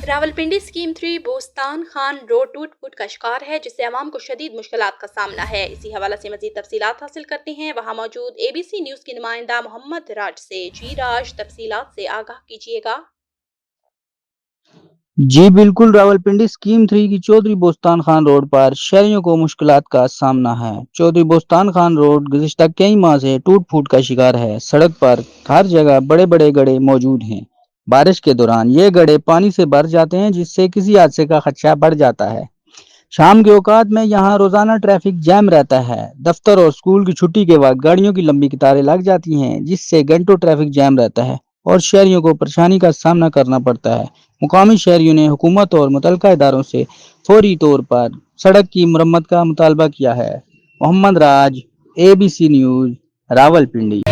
Rawalpindi scheme 3 بوستان Khan road ٹوٹ پھوٹ کا شکار ہے، جس سے عوام کو شدید مشکلات کا سامنا ہے۔ اسی حوالے سے مزید تفصیلات حاصل کرتے ہیں وہاں موجود اے بی سی نیوز کی نمائندہ محمد راج سے۔ جی راج، تفصیلات سے آگاہ کیجیے گا۔ جی بالکل، راولپنڈی اسکیم 3 کی چودھری بوستان خان روڈ پر شہریوں کو مشکلات کا سامنا ہے۔ چودھری بوستان خان روڈ گزشتہ کئی ماہ سے ٹوٹ پھوٹ کا شکار ہے۔ سڑک پر ہر جگہ بڑے بڑے گڑھے موجود ہیں۔ بارش کے دوران یہ گڑھے پانی سے بھر جاتے ہیں، جس سے کسی حادثے کا خدشہ بڑھ جاتا ہے۔ شام کے اوقات میں یہاں روزانہ ٹریفک جام رہتا ہے۔ دفتر اور اسکول کی چھٹی کے وقت گاڑیوں کی لمبی قطاریں لگ جاتی ہیں، جس سے گھنٹوں ٹریفک جام رہتا ہے اور شہریوں کو پریشانی کا سامنا کرنا پڑتا ہے۔ مقامی شہریوں نے حکومت اور متعلقہ اداروں سے فوری طور پر سڑک کی مرمت کا مطالبہ کیا ہے۔ محمد راج، اے بی سی نیوز، راولپنڈی۔